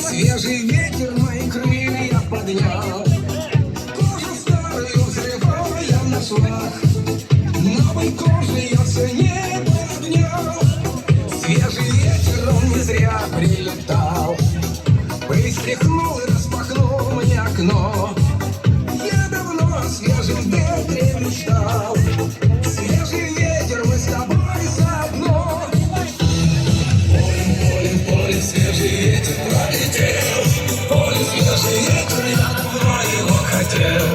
Свежий ветер мои крылья поднял, кожу старую взрывая на швах, новой кожей я все небо обнял. Свежий ветер, он не зря прилетал, встряхнул и распахнул мне окно. Я давно о свежем ветре мечтал, свежий ветер, мы с тобой заодно. Полем, полем, свежий ветер пролетел, полем, свежий ветер, я давно его хотел.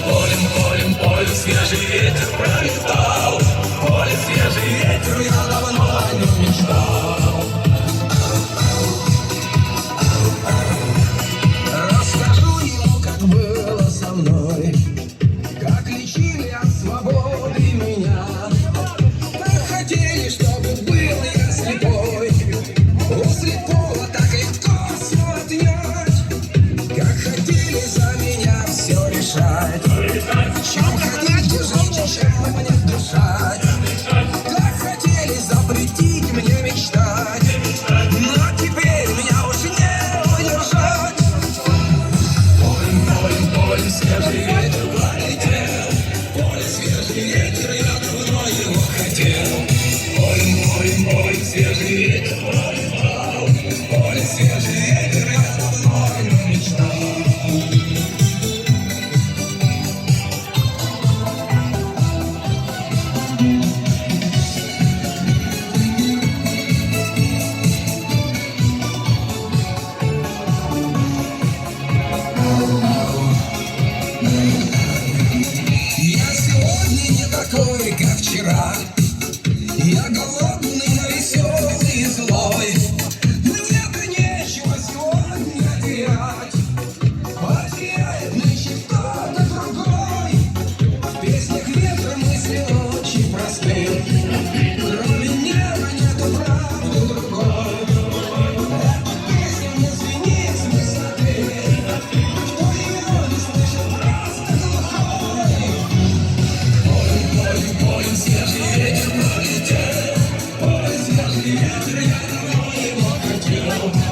Полем, полем, свежий ветер пролетал, полем, свежий ветер, я давно о нем мечтал. Расскажу ему, как было со мной, как лечили от свободы меня, как хотели, чтобы был я слепой. У слепого так легко все отнять, как хотели за меня все решать. Чем хотите жить, чем мне дышать, как хотели запретить мне мечтать, но теперь меня уж не удержать. Полем, полем, свежий ветер пролетел, полем, свежий ветер, я давно его хотел. Полем, полем, свежий ветер пролетал, полем, свежий ветер, я давно о нем мечтал. Я сегодня не такой, как вчера. Я голодный, но веселый и злой. Мне-то нечего сегодня терять, потеряет нынче кто-то другой. В песнях ветра мысли очень простые, кроме неба нету правды другой. Эта песня мне звенит с высоты, кто ее не слышит, просто глухой. Полем, полем, свежий ветер пролетел, полем, свежий ветер, я давно его хотел.